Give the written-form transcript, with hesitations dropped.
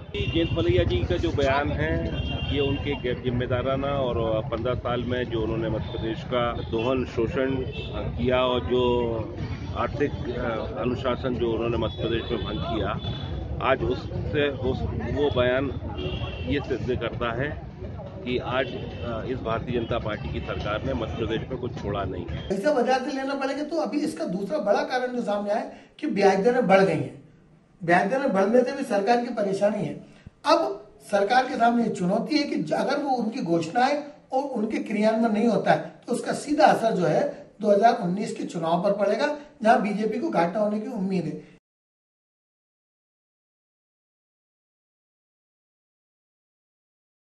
जयंत मलैया जी का जो बयान है ये उनके गैर जिम्मेदाराना और 15 साल में जो उन्होंने मध्य प्रदेश का दोहन शोषण किया और जो आर्थिक अनुशासन जो उन्होंने मध्य प्रदेश में भंग किया, आज वो बयान ये सिद्ध करता है कि आज इस भारतीय जनता पार्टी की सरकार ने मध्य प्रदेश में कुछ छोड़ा नहीं है। ऐसा बाजार से लेना पड़ेगा। तो अभी इसका दूसरा बड़ा कारण जो सामने आया कि ब्याज दरें बढ़ गई हैं। ब्याज दरें बढ़ने से भी सरकार की परेशानी है। अब सरकार के सामने चुनौती है कि अगर वो उनकी घोषणाएं और उनके क्रियान्वयन नहीं होता है तो उसका सीधा असर जो है 2019 के चुनाव पर पड़ेगा, जहां बीजेपी को घाटा होने की उम्मीद है।